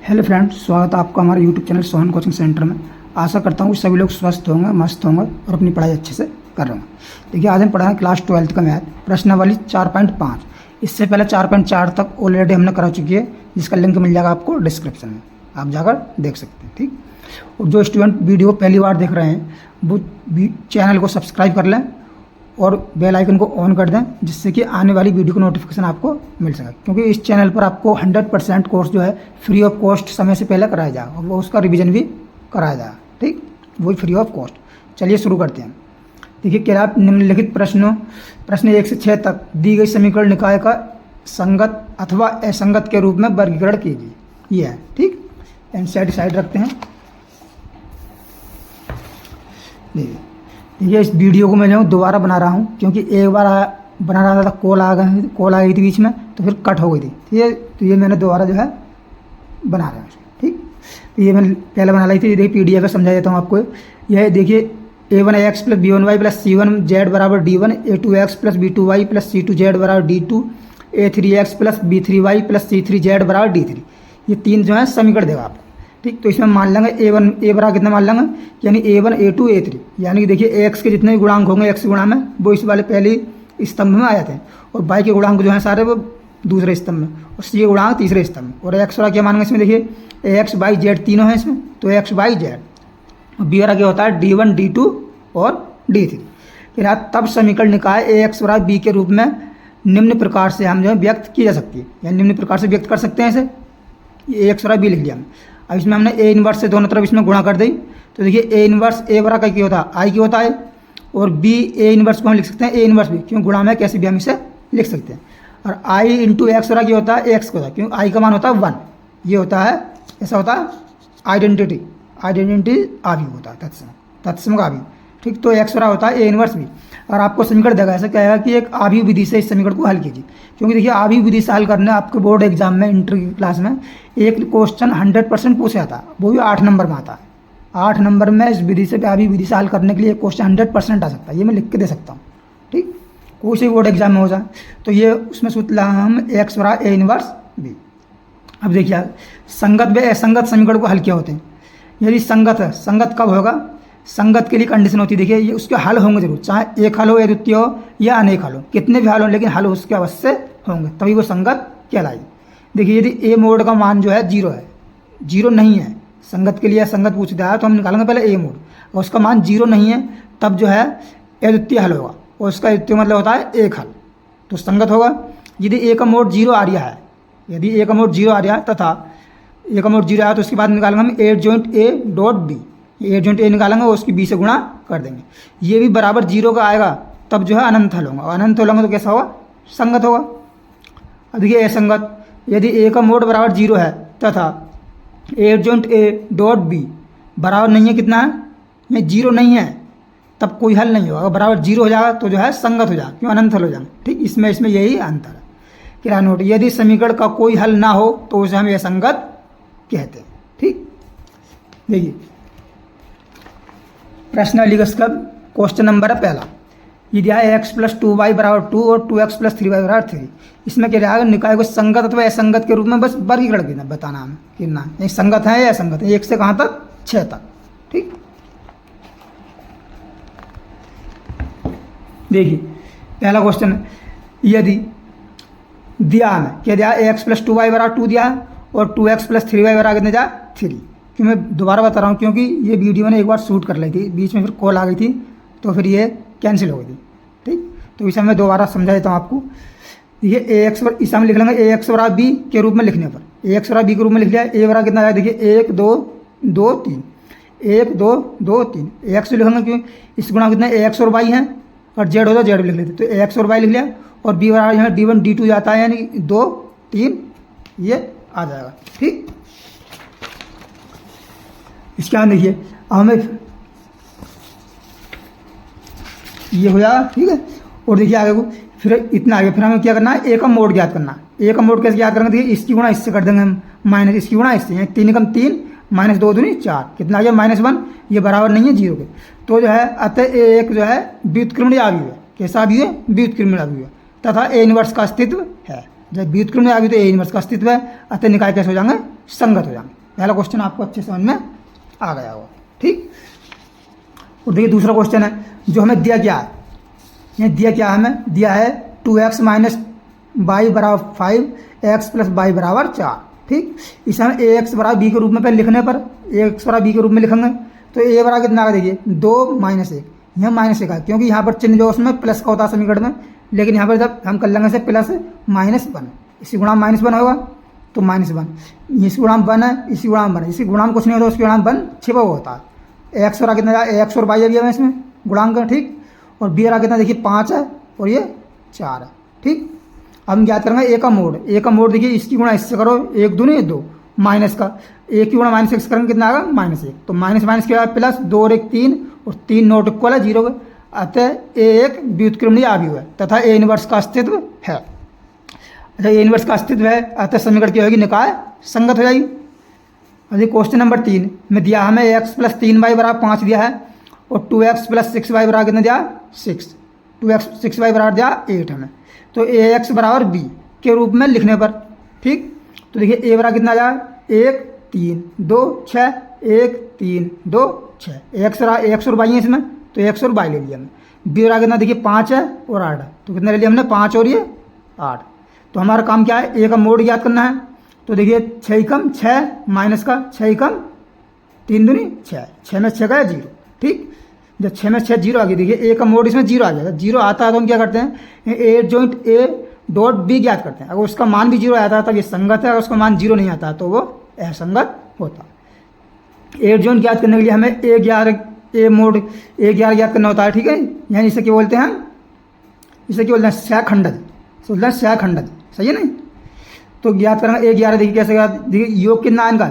Hello friends, स्वागत है आपका हमारे YouTube channel Sohan coaching centre में। आशा करता हूँ सभी लोग स्वस्थ होंगे, मस्त होंगे और अपनी पढ़ाई अच्छे से कर रहे होंगे। देखिए, आज हम पढ़ा है क्लास 12 का मैथ प्रश्नावली 4.5। इससे पहले 4.4 तक ऑलरेडी हमने करा चुकी है, जिसका लिंक मिल जाएगा आपको डिस्क्रिप्शन में, आप जाकर देख सकते हैं। ठीक, और जो स्टूडेंट वीडियो पहली बार देख रहे हैं वो चैनल को सब्सक्राइब कर लें और बेल आइकन को ऑन कर दें, जिससे कि आने वाली वीडियो का नोटिफिकेशन आपको मिल सके। क्योंकि इस चैनल पर आपको 100% कोर्स जो है फ्री ऑफ कॉस्ट समय से पहले कराया जाएगा और वो उसका रिवीजन भी कराया जाएगा। ठीक, वही फ्री ऑफ कॉस्ट। चलिए शुरू करते हैं। देखिए, क्या आप निम्नलिखित प्रश्न 1 से 6 तक दी गई समीकरण निकाय का संगत अथवा असंगत के रूप में वर्गीकरण कीजिए। ये है। ठीक, एनसीईआरटी साइड रखते हैं। देखिए, इस वीडियो को मैं जो दोबारा बना रहा हूँ, क्योंकि एक बार बना रहा था, कॉल आ गई थी बीच में, तो फिर कट हो गई थी। ठीक है, तो ये मैंने दोबारा जो है बना रहा हूँ। ठीक, तो ये मैंने पहले बना ली थी। देखिए, PDF में समझा देता हूँ आपको। यह देखिए, A1x + B1y + C1z = D1, A2x + B2y + C2z = D2, A3x + B3y + C3z = D3। ये तीन जो है समीकरण देगा आपको। ठीक, तो इसमें मान लेंगे A बराबर कितना मान लेंगे, यानी A1 A2 A3, यानी कि देखिए x के जितने भी गुणांक होंगे x गुणा में वो इस वाले पहले स्तंभ में आ जाते हैं, और y के गुणांक जो है सारे वो दूसरे स्तंभ में, और c के गुणांक तीसरे स्तंभ में। और x वाला क्या मानेंगे इसमें, देखिए x y z तीनों हैं इसमें, तो x y z। और b वाला क्या होता है D1 D2 और D3। फिर तब समीकरण निकाय ax बराबर b के रूप में निम्न प्रकार से हम जो है व्यक्त की जा सकती है, यानी निम्न प्रकार से व्यक्त कर सकते हैं इसे। ये ax बराबर b लिख लिया हमने। अब इसमें हमने A इनवर्स से दोनों तरफ इसमें गुणा कर दी, तो देखिए A इनवर्स A बराबर क्या होता है, I की होता है, और B A इनवर्स को हम लिख सकते हैं A इनवर्स भी, क्यों गुणा में कैसे भी हम इसे लिख सकते हैं। और I इंटू एक्स बराबर क्या होता है, X का होता है, क्यों I का मान होता है 1। ये होता है, ऐसा होता है आइडेंटिटी आवी होता है, तत्सम का आवी। ठीक, तो X बराबर होता है A इनवर्स भी। और आपको समीकरण देगा, ऐसा कहेगा कि एक आवी विधि से इस समीकरण को हल कीजिए। क्योंकि देखिए, आवी विधि से हल करने आपके बोर्ड एग्जाम में इंटर की क्लास में एक क्वेश्चन 100% पूछा जाता है, वो भी 8 नंबर में आता है। 8 नंबर में इस विधि से आवी विधि से हल करने के लिए क्वेश्चन 100% आ सकता है। ये मैं लिख के दे सकता हूँ। ठीक, कोई से बोर्ड एग्जाम में हो जाए तो ये उसमें सूत्र हम x बराबर A इनवर्स b। अब देखिए, संगत व असंगत समीकरण को हल किया होते हैं। यदि संगत है, संगत कब होगा, संगत के लिए कंडीशन होती है। देखिए, ये उसके हल होंगे जरूर, चाहे एक हल हो या द्वितीय हो या अनेक हल हो, कितने भी हल हो, लेकिन हल उसके अवश्य होंगे, तभी वो संगत कहलाएगी। देखिए, यदि A मोड का मान जो है 0 है, 0 नहीं है, संगत के लिए संगत पूछ दिया है तो हम निकालेंगे पहले A मोड, और उसका मान 0 नहीं है, तब जो है अद्वितीय हल होगा, और उसका द्वितीय मतलब होता है एक हल, तो संगत होगा। यदि A का मोड 0 आ रहा है, यदि A का मोड 0 आ रहा है तथा A का मोड 0 आया, तो उसके बाद निकालेंगे हम A joint A dot B। A joint A निकालेंगे और उसकी B से गुणा कर देंगे। ये भी बराबर 0 का आएगा, तब जो है अनंत हल होगा, और अनंत हल होगा तो कैसा होगा, संगत होगा। अब देखिए, असंगत, यदि A का मोड बराबर 0 है तथा A joint A dot B बराबर नहीं है, कितना है, ये 0 नहीं है, तब कोई हल नहीं होगा। बराबर 0 हो जाएगा तो जो है संगत हो जाएगा, क्यों अनंत हल हो जाएगा। ठीक, इसमें यही अंतर है। क्या नोट, यदि समीकरण का कोई हल ना हो तो उसे हम असंगत कहते हैं। ठीक, देखिए प्रश्नावली का क्वेश्चन नंबर है पहला। ये दिया है x + 2y = 2 और 2x + 3y = 3। इसमें क्या रहेगा, निकाय को संगत अथवा असंगत के रूप में बस वर्गीकरण बताना हमें, कितना ये संगत है या असंगत है, 1 से कहाँ तक, 6 तक। ठीक, देखिए पहला क्वेश्चन है, यदि दिया हमें क्या दिया, x + 2y = 2 दिया है और 2x + 3y = कितने दिया, 3। क्यों मैं दोबारा बता रहा हूँ, क्योंकि ये वीडियो मैंने एक बार शूट कर ली थी, बीच में फिर कॉल आ गई थी, तो फिर ये कैंसिल हो गई थी। ठीक, तो इसे मैं दोबारा समझा देता हूँ आपको। ये ax पर इसे हम लिख लेंगे ax बराबर b के रूप में लिखने पर, ax बराबर b के रूप में लिख लिया। a बराबर कितना आया, देखिए 1 2 2 3, 1 2 2 3, x लिखेंगे, क्यों इस गुणा कितना ax और y हैं, और z होता है z भी लिख लेते, तो ax और y लिख लिया। और b बराबर यहाँ D1 D2 जाता है, यानी 2 3 ये आ जाएगा। ठीक, इसके बाद देखिए हमें ये हो जाएगा। ठीक है, और देखिए आगे को फिर इतना आगे, फिर हमें क्या करना है, A का मोड ज्ञात करना है। A का मोड कैसे ज्ञात करेंगे, देखिए इसकी गुणा इससे कर देंगे हम, माइनस इसकी गुणा इससे, 3 एकम 3 - 2 दूनी 4, कितना आ गया -1। ये बराबर नहीं है 0 के, तो जो है अतः एक जो है व्युत्क्रमणीय आव्यूह है। कैसा आव्यूह है, व्युत्क्रमणीय आव्यूह है, तथा A इनवर्स का अस्तित्व है। जब व्युत्क्रमणीय आव्यूह तो A इनवर्स का अस्तित्व है, अतः निकाय कैसे हो जाएंगे, संगत हो जाएंगे। पहला क्वेश्चन आपको अच्छे समझ में आ गया होगा। ठीक, और देखिए दूसरा क्वेश्चन है जो हमें दिया क्या है, ये दिया क्या है, हमें दिया है 2x माइनस वाई बराबर 5 x प्लस वाई बराबर 4। ठीक, इसे हम ए एक्स बराबर बी के रूप में पहले लिखने पर ए एक्स बराबर बी के रूप में लिखेंगे तो ए बराबर कितना आ देखिए 2 माइनस 1, यहाँ माइनस 1 है क्योंकि यहाँ पर चिन्ह जो उसमें प्लस का होता है समीकरण में, लेकिन यहाँ पर जब हम कर लेंगे से प्लस माइनस 1, इसी गुणा माइनस 1 होगा तो माइनस 1, इसी गुणा 1 है, इसी गुणा 1 है, इसी गुणा कुछ नहीं होता, उसके गुणा 1 छिपा हुआ होता है। एक्स और कितना ए एक्स और वाई है इसमें गुणांक, ठीक, और बी रहा कितना देखिए 5 है और ये 4 है। ठीक, अब हम ज्ञात करेंगे ए का मोड, ए का मोड देखिए इसकी गुणा इससे करो 1 दूनी 2 माइनस का, एक की गुणा माइनस एक्स करेंगे कितना आएगा -1, तो माइनस माइनस क्या प्लस 2 और 1 3 और 3 नोट इक्वल है 0 के, अतः ए एक व्युत्क्रमणीय आव्यूह है तथा ए इनवर्स का अस्तित्व है। अच्छा, ए इनवर्स का अस्तित्व है अतः समीकरण क्या होगी, निकाय संगत हो जाएगी। अभी क्वेश्चन नंबर 3 में दिया हमें एक्स प्लस 3y बराबर 5 दिया है और 2x प्लस 6y बराबर कितना दिया 6, 2x 6y बराबर दिया 8 हमें, तो ए एक्स बराबर बी के रूप में लिखने पर, ठीक, तो देखिए ए बराबर कितना आ जाएगा 1 3 2 6 1 3 2 6, एक्स और वाई है इसमें तो एक्स और वाई ले लिया हमने, बी बराबर कितना देखिए 5 है और 8 है, तो कितना ले लिया हमने 5 और ये 8, तो हमारा काम क्या है ए का मोड याद करना है, तो देखिए 6 कम 6 माइनस का 6 कम 3 दूनी 6, 6 में 6 का 0, ठीक, जब 6 में 6 0 आ गई देखिए ए का मोड इसमें 0 आ जाएगा, 0 आता है तो हम क्या करते हैं a joint A dot B ज्ञात करते हैं, अगर उसका मान भी 0 आता है तब ये संगत है, अगर उसका मान 0 नहीं आता तो वो असंगत होता है। ए जॉइंट ज्ञात करने के लिए हमें ए मोड ए ज्ञात करना होता है, ठीक है, यानी इसे क्या बोलते हैं, इसे क्या बोलते हैं सहखंडज, सहखंडज, सही है नहीं, तो ज्ञात करना ए 11 देखिए कैसे, देखिए योग कितना है इनका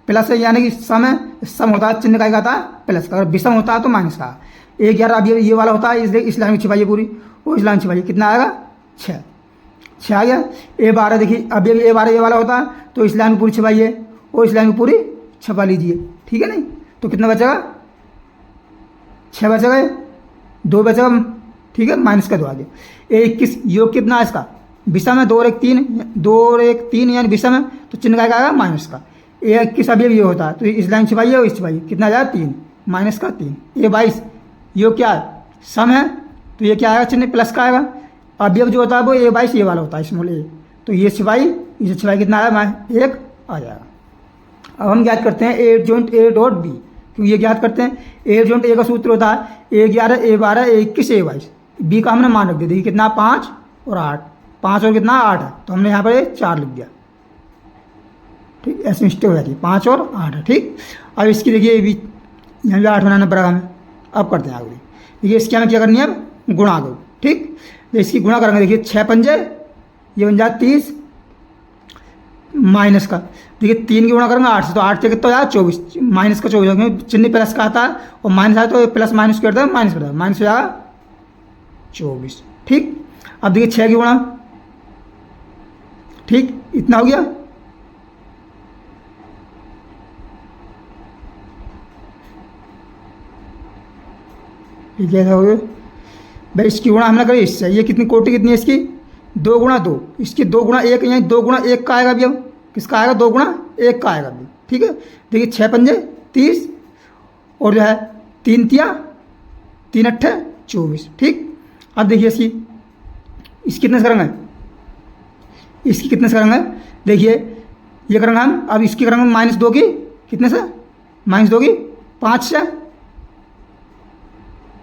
प्लस है, यानी कि सम होता है चिन्ह का आता है प्लस का, अगर विषम होता है तो माइनस का, ए 11 अब ये वाला होता है, इस लाइन में छिपाइए पूरी, वो इस लाइन में छिपाइए, कितना आएगा 6 आ गया। ए 12 देखिए अब ये ए 12 ये वाला होता है तो इस लाइन में पूरी छिपाइए और इस लाइन में पूरी छपा लीजिए, ठीक है नहीं, तो कितना बचेगा 6 बचेगा, 2 बचेगा, ठीक है, माइनस का 2 आ गया। ए 21 योग कितना है इसका विषम है 2 और 1 3 यानी विषम है तो चिन्ह का आएगा माइनस का, ए 21 अब ये होता है तो इस लाइन छिपाइए और इस छिपाइए, कितना आ जाएगा 3 माइनस का 3, ए 22 योग क्या है सम है तो ये क्या आएगा चिन्ह प्लस का आएगा, अवयव जो होता है वो ए 22 ये वाला होता है स्मॉल ए, तो ये छिपाई इसे छिपाई कितना आया 1 आ जाएगा। अब हम ज्ञात करते हैं a joint A dot B, क्योंकि ये ज्ञात करते हैं ए जॉइंट ए का सूत्र होता है ए 11 ए 12 ए 21 ए 22, बी का हमने मान रख दिया, देखिए कितना 5 और 8, 5 और कितना 8 है तो हमने यहाँ पर 4 लिख दिया, ठीक, ऐसे मिस्टेक हो जाती है 5 और 8 है, ठीक। अब इसकी देखिए यहाँ भी 8 बनाना पड़ेगा हमें, अब करते हैं आगे, देखिए इसकी हमें क्या करनी है अब गुणा दो, ठीक, तो इसकी गुणा करेंगे देखिए 6 पंजे ये बन जाए 30 माइनस का, देखिए 3 की गुणा करेंगे 8 से तो 8 से कितना हो जाएगा 24, माइनस का 24 क्योंकि चिन्ह प्लस का आता है और माइनस आया तो प्लस माइनस कर देगा माइनस कर देगा, माइनस हो जाएगा 24, ठीक। अब देखिए 6 की गुणा, ठीक, इतना हो गया, ये कैसा हो गया भाई, इसकी गुणा हमने करी इससे, ये कितनी कोटि कितनी है इसकी 2 गुणा 2, इसकी 2 गुणा 1 यानी 2 गुणा 1 का आएगा अभी, अब किसका आएगा 2 गुणा 1 का आएगा अभी, ठीक है, देखिए 6 पंजे 30 और जो है 3 तिया 3 अट्ठे 24, ठीक। अब देखिए इसकी कितने से करेंगे, इसकी कितने से करेंगे, देखिए ये करेंगे हम, अब इसकी करेंगे -2 की कितने से -2 की 5 से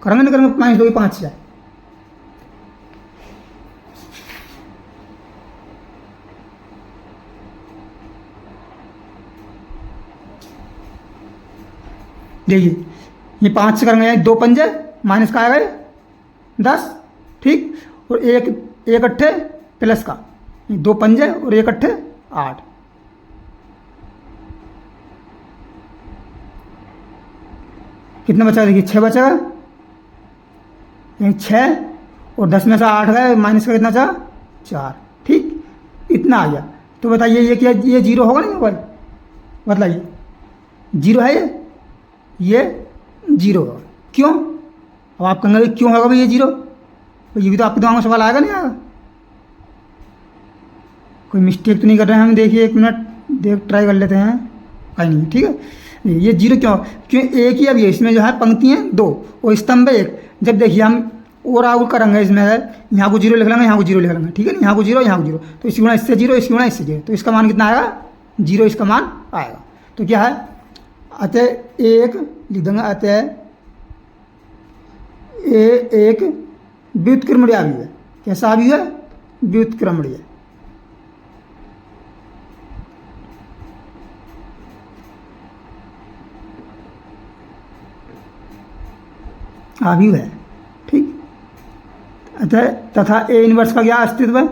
करेंगे, नहीं करेंगे -2 की 5 से, देखिए ये 5 से करेंगे 2 पंजे माइनस का आएगा 10, ठीक, और एक अट्ठे प्लस का 2 पंजे और 1 अट्ठे 8, कितना बचा देखिए 6 बचेगा, यानी 6 और 10 में से 8 गए माइनस का कितना बचा 4, ठीक, इतना आ गया। तो बताइए ये क्या ये 0 होगा नहीं भाई, बताइए 0 है ये 0 होगा, क्यों, अब आप कहेंगे क्यों होगा भाई ये 0, तो ये भी तो आपके दिमाग में सवाल आएगा नहीं आएगा, कोई मिस्टेक तो नहीं कर रहे हैं हम, देखिए 1 मिनट देख ट्राई कर लेते हैं, कहीं नहीं, ठीक है। ये जीरो क्यों एक ही अब ये इसमें जो है पंक्ति हैं 2 और स्तंभ है 1। जब देखिए हम और आउट करेंगे इसमें है यहाँ को जीरो लिख लेंगे, यहाँ को जीरो लिख लेंगे, ठीक है ना, यहाँ को जीरो यहाँ को जीरो, तो इसकी गुणा इससे जीरो, इसकी गुणा इससे जीरो, तो इसका मान कितना आएगा 0 इसका मान आएगा। तो क्या है अतः एक लिख देंगे, अतः एक व्युत्क्रमणीय अवयव है। कैसा अवयव है? व्युत्क्रमणीय। अवयव है, ठीक। अतः तथा ए इनवर्स का क्या अस्तित्व है?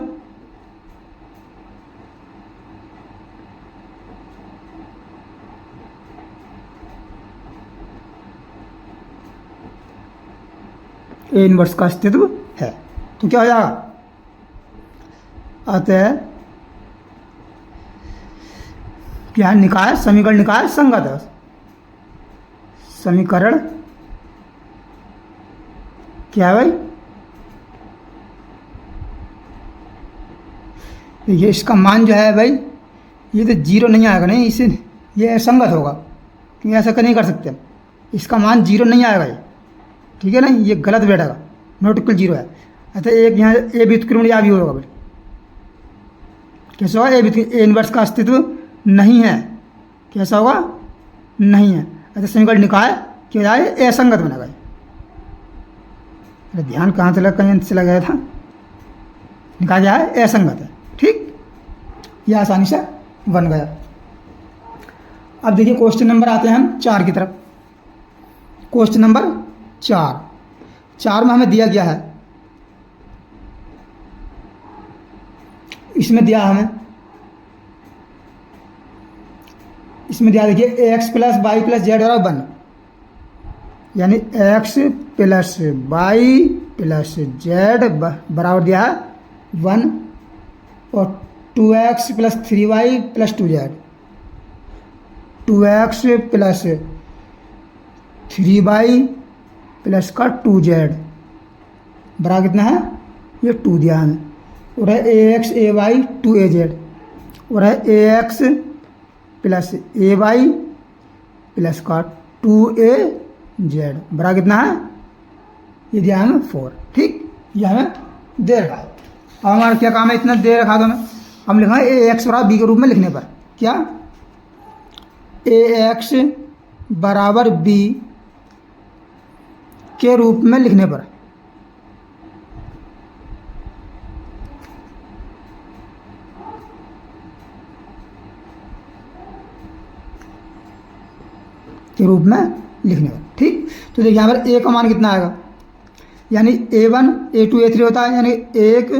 ए इनवर्स का अस्तित्व है। तो क्या हो जाएगा? अतः क्या निकाय समीकरण निकाय संगत है। समीकरण क्या है भाई? देखिए इसका मान जो है भाई ये तो 0 नहीं आएगा, नहीं इसे ये असंगत होगा, क्योंकि ऐसा नहीं कर सकते। इसका मान 0 नहीं आएगा ये, ठीक है ना, ये गलत बैठेगा, नॉट इक्वल 0 है। अतः एक यहाँ ए व्युत्क्रमणीय अवयव होगा भाई। कैसा होगा? ए इनवर्स का अस्तित्व नहीं है। कैसा होगा? नहीं है। अतः समीकरण निकाय क्या जाए? असंगत बनेगा। अरे ध्यान कहाँ से लगा, कहीं से लगाया था। निकाय क्या है? असंगत है, ठीक। यह आसानी से बन गया। अब देखिए क्वेश्चन नंबर आते हैं हम 4 की तरफ। क्वेश्चन नंबर 4 में हमें दिया गया है, इसमें दिया हमें, इसमें दिया देखिए x plus y plus z बराबर 1, यानी x plus y plus z बराबर दिया है 1 और 2x plus 3y plus 2z, 2x plus 3y plus का 2z बराबर कितना है? ये 2 दिया हमें। और है ax ay 2az और है ax प्लस ay प्लस का 2az बराबर कितना है? ये दिया हमें 4, ठीक। ये हमें दे रखा है। अब हमारा क्या काम है? इतना दे रखा तो हम लिखा है ए एक्स बराबर बी के रूप में लिखने पर, क्या ए एक्स बराबर बी के रूप में लिखने पर ठीक। तो देखिए यहाँ पर ए का मान कितना आएगा? यानी A1 A2 A3 होता है, यानी 1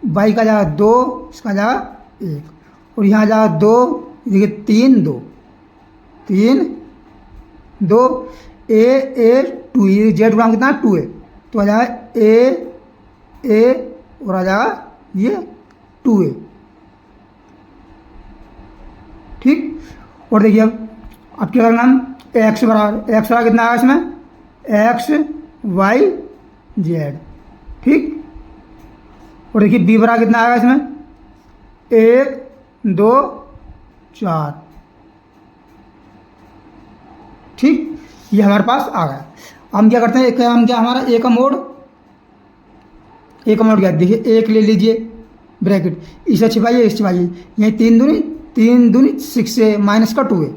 वाई का जाएगा 2, इसका जाएगा 1 और यहाँ जाएगा 2, देखिए 3 2 3 2 A 2 ये जेड गुणा कितना 2a, तो आ जाएगा A और आ जाएगा ये 2a, ठीक। और देखिए अब क्या करना हम? एक्स बराबर कितना आएगा इसमें? एक्स वाई जेड, ठीक। और देखिए बी बराबर कितना आएगा इसमें? 1 2 4, ठीक। ये हमारे पास आ गया। हम क्या करते हैं, हम क्या हमारा ए का मोड क्या देखिए 1 ले लीजिए ब्रैकेट, इसे छिपाइए इसे छिपाइए, यही 3 दूनी 6 माइनस का 2a,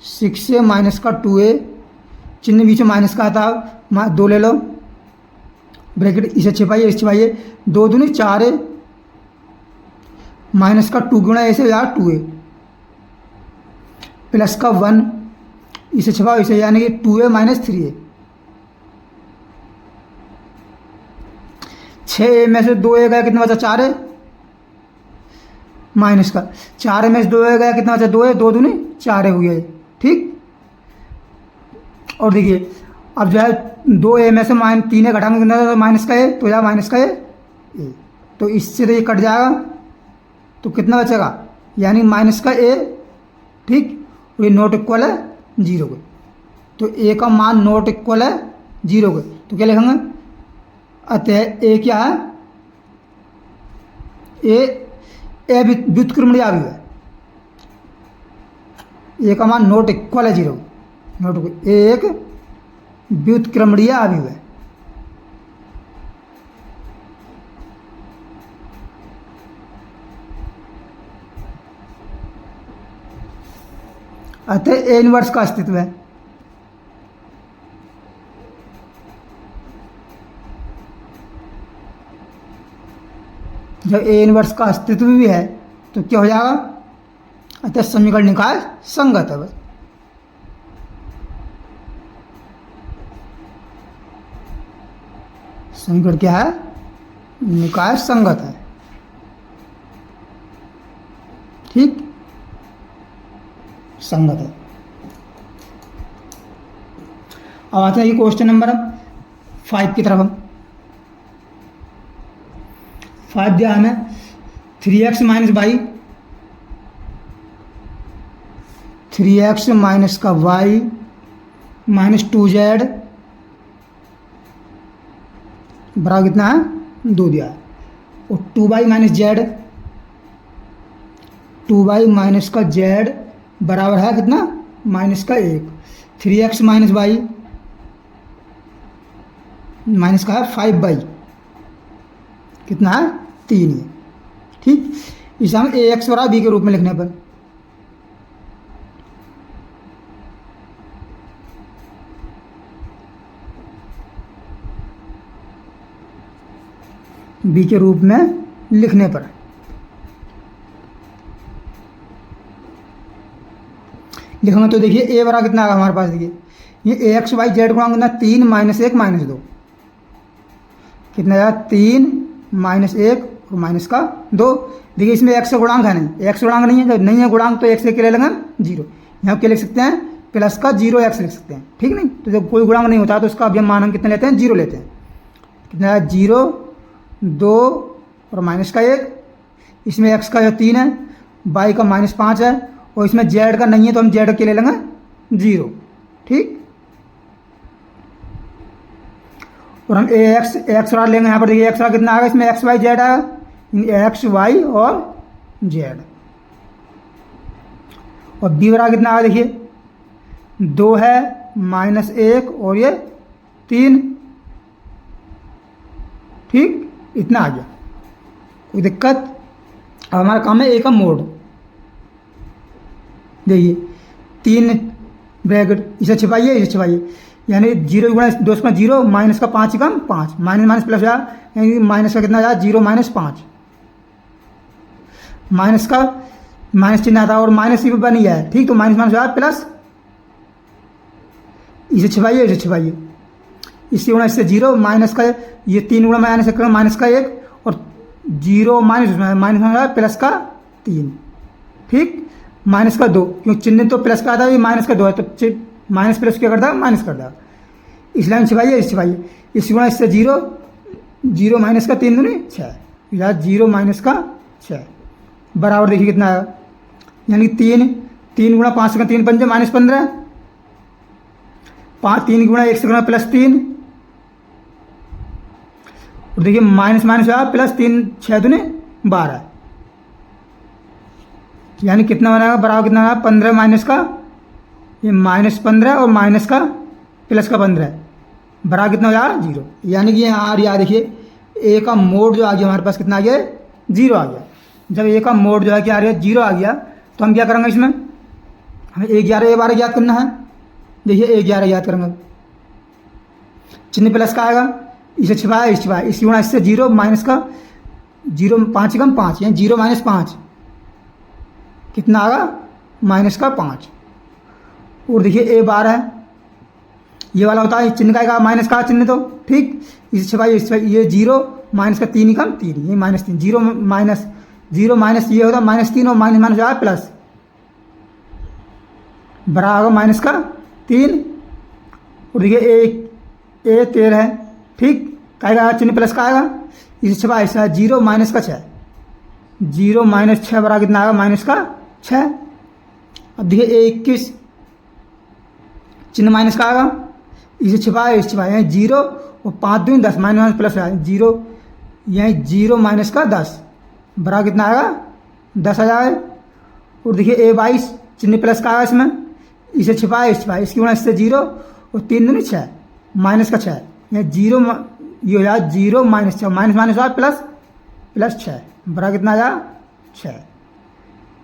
6 माइनस का 2a, चिन्ह बीच में माइनस का आता है, 2 ले लो ब्रैकेट, इसे छिपाइए इसे छिपाइए, 2 दूनी 4a माइनस का 2 गुणा ऐसे यार 2a प्लस का 1, इसे छिपाओ इसे, यानी कि 2a माइनस 3a, 6a में से 2a गया कितना बचा? 4a माइनस का 4a में से 2a गया कितना बचा? 2a, 2 दूनी 4a हो गया, ठीक। और देखिए अब जो है 2a में से 3a घटाएंगे कितना? माइनस का a, तो या माइनस का a, तो इससे तो ये कट जाएगा, तो कितना बचेगा? यानी माइनस का a, ठीक। और ये नॉट इक्वल है 0 के, तो a का मान नॉट इक्वल है 0 के, तो क्या लिखेंगे? अतः a क्या है? a व्युत्क्रमणीय अवयव है, ए का मान नॉट इक्वल है 0, नॉट इक्वल, ए एक व्युत्क्रमणीय अवयव है। अतः ए इनवर्स का अस्तित्व है। जब ए इनवर्स का अस्तित्व भी है तो क्या हो जाएगा, अतः समीकरण निकाय संगत है। बस समीकरण क्या है, निकाय संगत है। ठीक, संगत है। अब आते हैं क्वेश्चन नंबर 5 की तरफ। हम 5 दिया हमें 3x minus y, 3x minus का y माइनस 2z बराबर कितना है, 2 दिया है। और 2y minus z, 2y minus का z बराबर है कितना, माइनस का 1। 3x माइनस वाई माइनस का है 5y, कितना है, 3 है। ठीक, इसे हम ax बराबर b के रूप में लिखने पर b के रूप में लिखने पर लिखेंगे तो देखिए a बराबर कितना आएगा हमारे पास, देखिए ये ax y z गुणा कितना, 3 माइनस 1 माइनस 2, कितना आया, 3 माइनस 1 और माइनस का 2। देखिए इसमें x का गुणांक है नहीं, x गुणांक नहीं है, जब नहीं है गुणांक तो x से क्या ले लेंगे, 0। यहाँ क्या लिख सकते हैं, प्लस का 0x लिख सकते हैं। ठीक नहीं, तो जब कोई गुणांक नहीं होता तो उसका अभी हम मान हम कितना लेते हैं, 0 लेते हैं। कितना है, 0 2 और माइनस का 1। इसमें x का जो 3 है, y का माइनस 5 है, और इसमें z का नहीं है तो हम z के ले लेंगे 0। ठीक, और हम x वाला लेंगे। यहाँ पर देखिए x वाला कितना आएगा, इसमें x y z आएगा, x y और z। और b बराबर कितना आएगा, देखिए 2 है माइनस 1 और ये 3। ठीक, इतना आ गया, कोई दिक्कत। अब हमारा काम है a का मोड। देखिए 3 ब्रैकेट, इसे छिपाइए, इसे छिपाइए, यानी 0 गुणा 2 का 0, माइनस का 5 कम 5, माइनस माइनस प्लस आया, यानी माइनस का कितना आया, 0 माइनस 5, माइनस का माइनस चिन्ह आता है और माइनस ही बन गया है। ठीक, तो माइनस माइनस आया प्लस, इसे छिपाइए, इसे छिपाइए, इससे गुणा इससे 0, माइनस का ये 3 गुणा में आने से माइनस का 1 और 0 माइनस माइनस आया प्लस का 3। ठीक, माइनस का 2, क्योंकि चिन्ह तो प्लस का आता है, ये माइनस का 2 है तो माइनस प्लस क्या करता है, माइनस करता है। इस लाइन छिपाइए, इस छिपाइए, इस गुणा इससे 0, 0 माइनस का 3 दूनी 6, या 0 माइनस का 6 बराबर, देखिए कितना आया, यानी 3 गुणा 5 का 3 पंजे माइनस 15, 3 गुणा 1 से गुणा प्लस 3, और देखिए माइनस माइनस आया प्लस 3, 6 दूनी 12, यानी कितना बनेगा, बराबर कितना आया, 15 माइनस का ये माइनस 15 और माइनस का प्लस का 15 बराबर कितना हो जाएगा, 0। यानी कि यहाँ आ रहा, देखिए a का मोड जो आ गया हमारे पास कितना आ गया, 0 आ गया। जब a का मोड जो है क्या आ रहा है, 0 आ गया, तो हम क्या करेंगे, इसमें हमें a11 a12 याद करना है। देखिए a11 याद करेंगे, चिन्ह प्लस का आएगा, इसे छिपाया, इस छिपाया, इस गुणा इससे 0, माइनस का 0 5 कम 5, यानी 0 माइनस 5 कितना आएगा, माइनस का 5। और देखिए a12 है, ये वाला होता है चिन्ह का माइनस का चिन्ह, तो ठीक, इसे छिपाइए, इस ये 0 माइनस का 3 कम 3, ये माइनस 3, 0 माइनस ये होता है माइनस 3 और माइनस माइनस आया प्लस, बराबर माइनस का 3। और देखिए a 13 है, ठीक, का चिन्ह प्लस का आएगा, इसे छिपा ऐसा 0 माइनस का 6, 0 माइनस 6 बराबर कितना आएगा, माइनस का 6। अब देखिए a21 चिन्ह माइनस का आएगा, इसे छिपाया, इसे छिपाया, यहाँ 0 और 5 दूनी 10, माइनस माइनस प्लस आया 0, यहाँ 0 माइनस का 10 बराबर कितना आएगा, 10 आ जाएगा। और देखिए a22 चिन्ह प्लस का आया इसमें, इसे छिपाया इस छिपाया, इसकी गुणा इससे 0 और 3 दूनी 6, माइनस का 6, ये 0 ये हो जाए 0 माइनस 6, माइनस माइनस हुआ प्लस, प्लस 6 बड़ा कितना आया 6।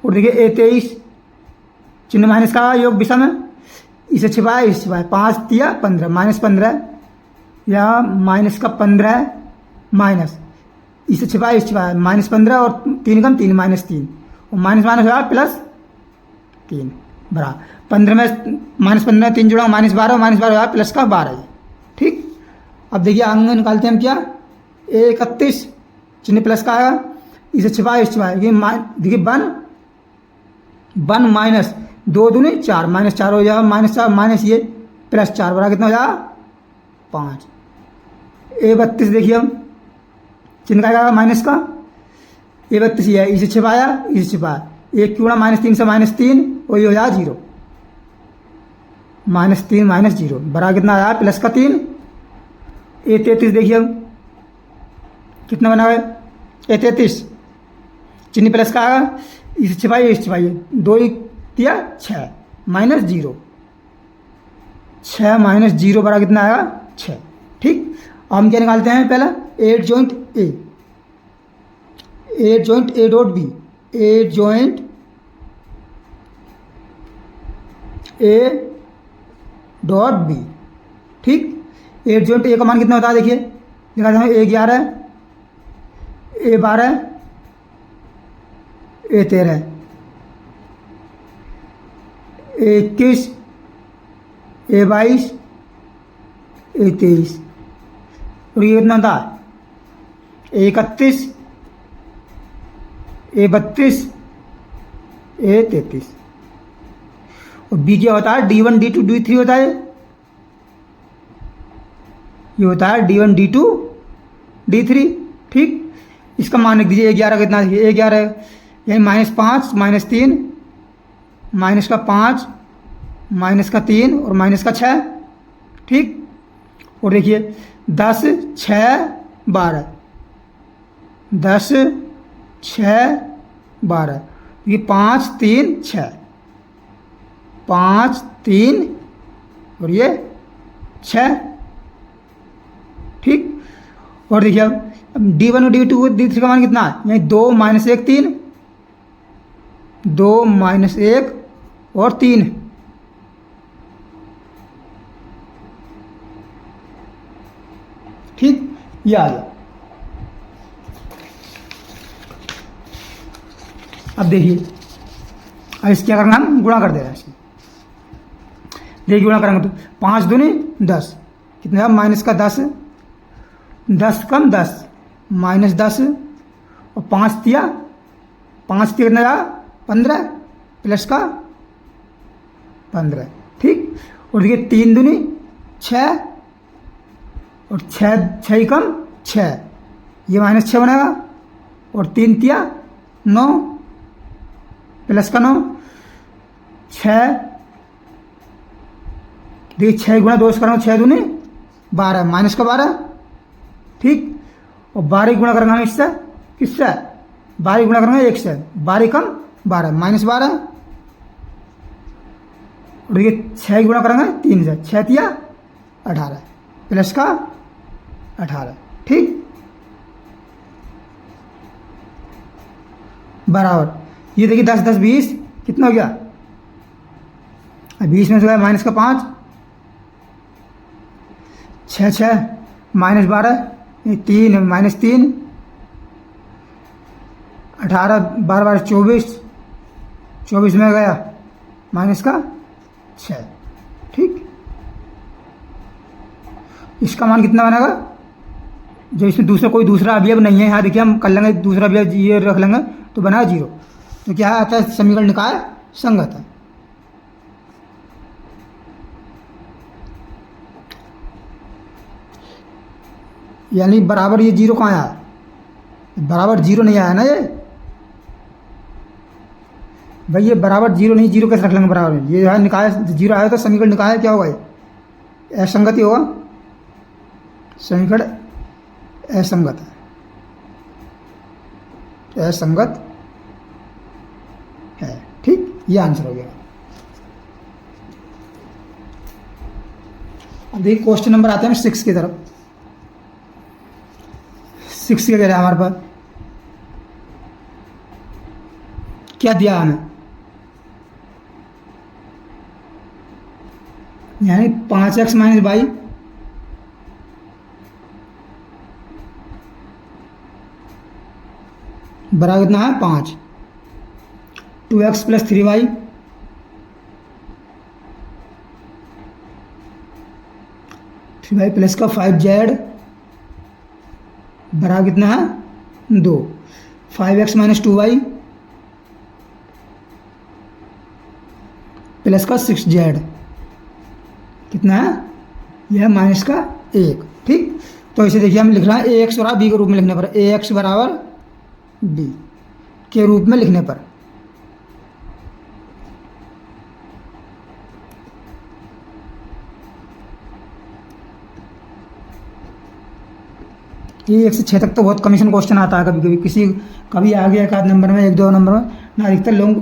और देखिए A23 चिन्ह माइनस का योग विषम है, इसे छिपाया इसे छिपाया, 5 दिया 15 माइनस 15 या माइनस का 15 माइनस, इसे छिपाया इसे छिपाया, माइनस 15 और 3 कम 3 माइनस 3 और माइनस माइनस हुआ प्लस 3 बड़ा 15 में माइनस 15 3 जुड़ा माइनस 12, माइनस 12 हुआ प्लस का 12। ठीक, अब देखिए अंग निकालते हैं हम क्या, A31 चिन्ह प्लस का आएगा, इसे छिपाया इसे छिपाया, ये देखिए 1 माइनस 2 दूनी 4, माइनस 4 हो जाएगा, माइनस 4 माइनस ये प्लस 4 बड़ा कितना हो जाएगा 5। A32 देखिए हम चिन्ह का आएगा माइनस का, A32 ये है, इसे छिपाया इसे छिपाया, 1 की गुणा माइनस 3 से माइनस 3 और ये हो जाएगा 0, माइनस 3 माइनस 0 बड़ा कितना आया प्लस का 3। A33 देखिए हम कितना बना है, A33 चिन्ह प्लस का आएगा, इसे छिपाइए इसे छिपाइए, 2 दिया 6 माइनस 0, 6 माइनस 0 बड़ा कितना आएगा 6। ठीक, हम क्या निकालते हैं पहला 8 joint A, 8 joint A dot B, 8 joint A dot B। ठीक, 8 जॉइंट A का मान कितना होता है देखिए, निकालते हैं A11 A12 A13 A21 A22 A23 और ये कितना था A31 A32 A33। और B क्या होता है D1 D2 D3 होता है, ये होता है D1 D2 D3। ठीक, इसका मान लिख दीजिए, 11 कितना देखिए, 11 यही -5 -3 माइनस का 5 माइनस का 3 और माइनस का 6। ठीक, और देखिए 10 6 12, 10 6 12, ये 5 3 6, 5 3 और ये 6। ठीक, और देखिए अब D1 और D2 D3 का मान कितना है, यानी 2 माइनस 1 3, 2 माइनस 1 और 3। ठीक, ये आ गया। अब देखिए, अब इसके क्या करना, हम गुणा कर दे रहे हैं इसमें। देखिए गुणा करेंगे तो 5 दूनी 10, कितना माइनस का 10, 10 कम 10 माइनस 10 और 5 दिया 5 कितना रहा 15 प्लस का 15। ठीक, और देखिए 3 दूनी 6 और 6 कम 6, ये माइनस 6 बनेगा और 3 तिया 9 प्लस का 9 6। देखिए 6 गुणा 2 करेंगे 6 दूनी 12 माइनस का 12। ठीक, और 12 गुणा करेंगे इससे, किससे 12 गुणा करेंगे 1 से, 12 कम 12 माइनस 12। और देखिए 6 गुणा करेंगे 3 से, 6 तिया 18 प्लस का 18। ठीक, बराबर ये देखिए 10 10 20 कितना हो गया, 20 में से गया माइनस का 5, 6 6 माइनस 12 3 माइनस 3, 18 12 12 24, 24 में गया माइनस का 6। ठीक, इसका मान कितना बनेगा, जो इसमें दूसरा कोई दूसरा अवयव नहीं है, यहाँ देखिए हम कर लेंगे दूसरा अवयव ये रख लेंगे तो बना 0, तो क्या आता है समीकरण निकाय संगत है। यानी बराबर ये 0 कहाँ आया, बराबर 0 नहीं आया ना ये भाई, ये बराबर 0 नहीं, 0 कैसे रख लेंगे बराबर में, ये जो है निकाय 0 आया तो समीकरण निकाय क्या होगा, ये असंगति होगा, समीकरण असंगत है, असंगत है। ठीक, ये आंसर हो गया। अब देखिए क्वेश्चन नंबर आते हैं 6 की तरफ। 6 के कह रहा है हमारे पास क्या दिया हमें, यानी 5x माइनस वाई बराबर कितना है 5, 2x प्लस 3y प्लस का 5z बराबर कितना है 2, 5x माइनस 2y प्लस का 6z कितना है, यह माइनस का 1। ठीक, तो इसे देखिए हम लिख रहे हैं ए एक्स बराबर बी के रूप में लिखने पर, ए एक्स बराबर बी के रूप में लिखने पर ये 1 से 6 तक तो बहुत कमीशन क्वेश्चन आता है, कभी कभी किसी कभी आ गया एक आध नंबर में, एक दो नंबर में ना, अधिकतर लोग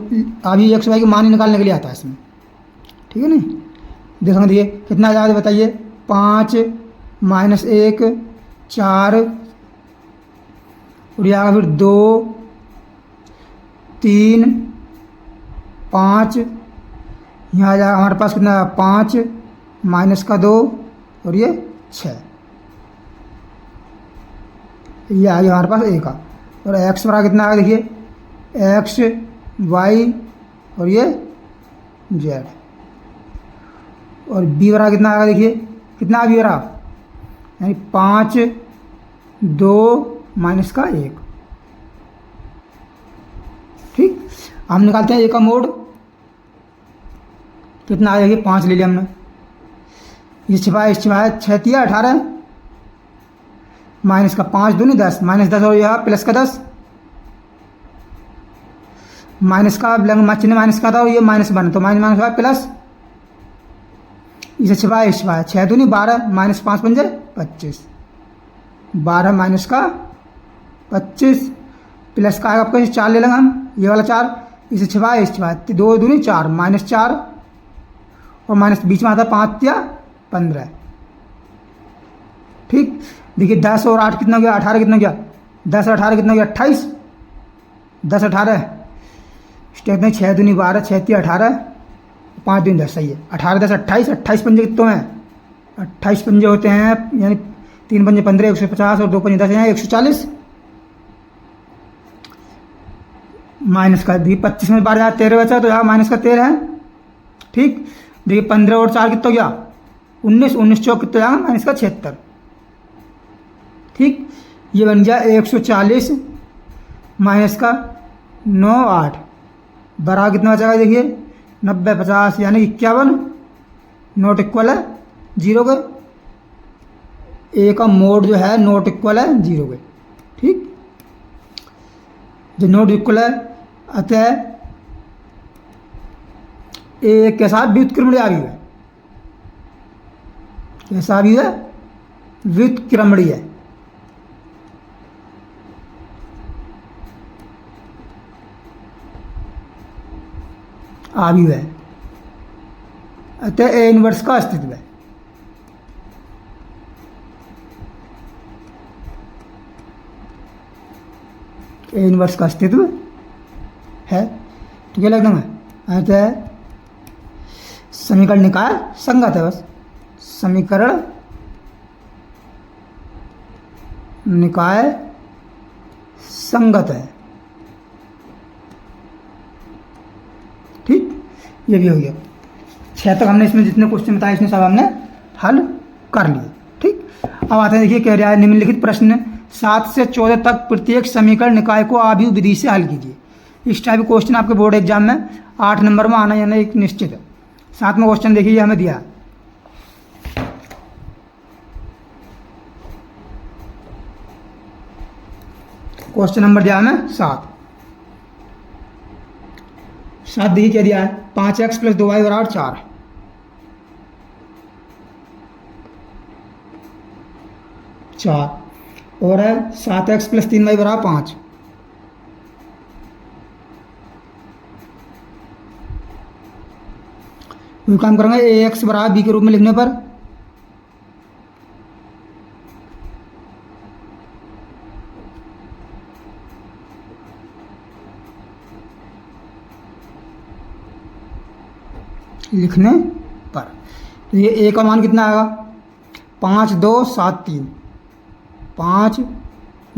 अभी एक्स वाई की मान निकालने के लिए आता है इसमें। ठीक है नहीं, देखेंगे देखिए कितना ज़्यादा बताइए, 5 माइनस 1 4 और यहाँ फिर 2 3 5, यहाँ जाएगा हमारे पास कितना 5 माइनस का 2 और ये 6, ये आ गया हमारे पास ए का। और एक्स बराबर कितना आएगा देखिए, एक्स वाई और ये जेड, और बी बराबर कितना आएगा देखिए, कितना बी बराबर यानी 5 2 माइनस का 1। ठीक, हम निकालते हैं ए का मोड, कितना आ जाएगी 5 ले लिया हमने, ये छिपाया 6 तिया 18 माइनस का 5 दूनी 10 माइनस 10 और यह प्लस का 10 माइनस का चिन्ह माइनस का था और ये -1 तो माइनस का प्लस, इसे छिपाया 6 दूनी 12 माइनस 5 पंजे 25, 12 माइनस का 25 प्लस का आएगा आपको 4 ले लेंगे हम, ये वाला 4 इसे छिपाया 2 दूनी 4 -4 और माइनस बीच में आता 5 या 15। ठीक, देखिए 10 और 8 कितना गया, 18 कितना गया, 10 और 18 कितना गया 28, 10 18 स्टेप में 6 दूनी 12 6 3 18 5 दूनी 10, सही है, 18 10 28, 28 पंजे कितने हैं 28 पंजे होते हैं, यानी 3 पंजे 15 150 और 2 पंजे 10 हैं 140 माइनस का देखिए 25 में 12 13 बचा तो यहाँ माइनस का 13 है। ठीक, देखिए 15 और 4 कितना गया 19 चौक कितना जाएगा माइनस का 76। ठीक, ये बन गया 140 माइनस का 9 8 बराबर कितना बचाएगा देखिए 90 50 यानी 51, नॉट इक्वल है 0 के, ए का मोड जो है नॉट इक्वल है 0 के। ठीक, जो नॉट इक्वल है अतः ए कैसा व्युत्क्रमणीय आयु है, कैसा भी है व्युत्क्रमणीय है। आयु है अतः ए इनवर्स का अस्तित्व है। ए इनवर्स का अस्तित्व है, तो क्या लगना है अतः समीकरण निकाय संगत है, बस समीकरण निकाय संगत है। ठीक, ये भी हो गया 6 तक हमने इसमें जितने क्वेश्चन बताए इसमें सब हमने हल कर लिए। ठीक, अब आते हैं देखिए कह रहा है निम्नलिखित प्रश्न 7 से 14 तक प्रत्येक समीकरण निकाय को आव्यूह विधि से हल कीजिए। इस टाइप क्वेश्चन आपके बोर्ड एग्जाम में 8 नंबर में आना यानी एक निश्चित है। 7वां क्वेश्चन देखिए हमें दिया है, क्वेश्चन नंबर दिया हमें 7 देखिए क्या दिया है 5x प्लस 2y बराबर 4, और है 7x प्लस 3y बराबर 5, वही काम करेंगे ए एक्स बराबर बी के रूप में लिखने पर लिखने पर। तो ये ए का मान कितना आएगा, 5 2 7 3, 5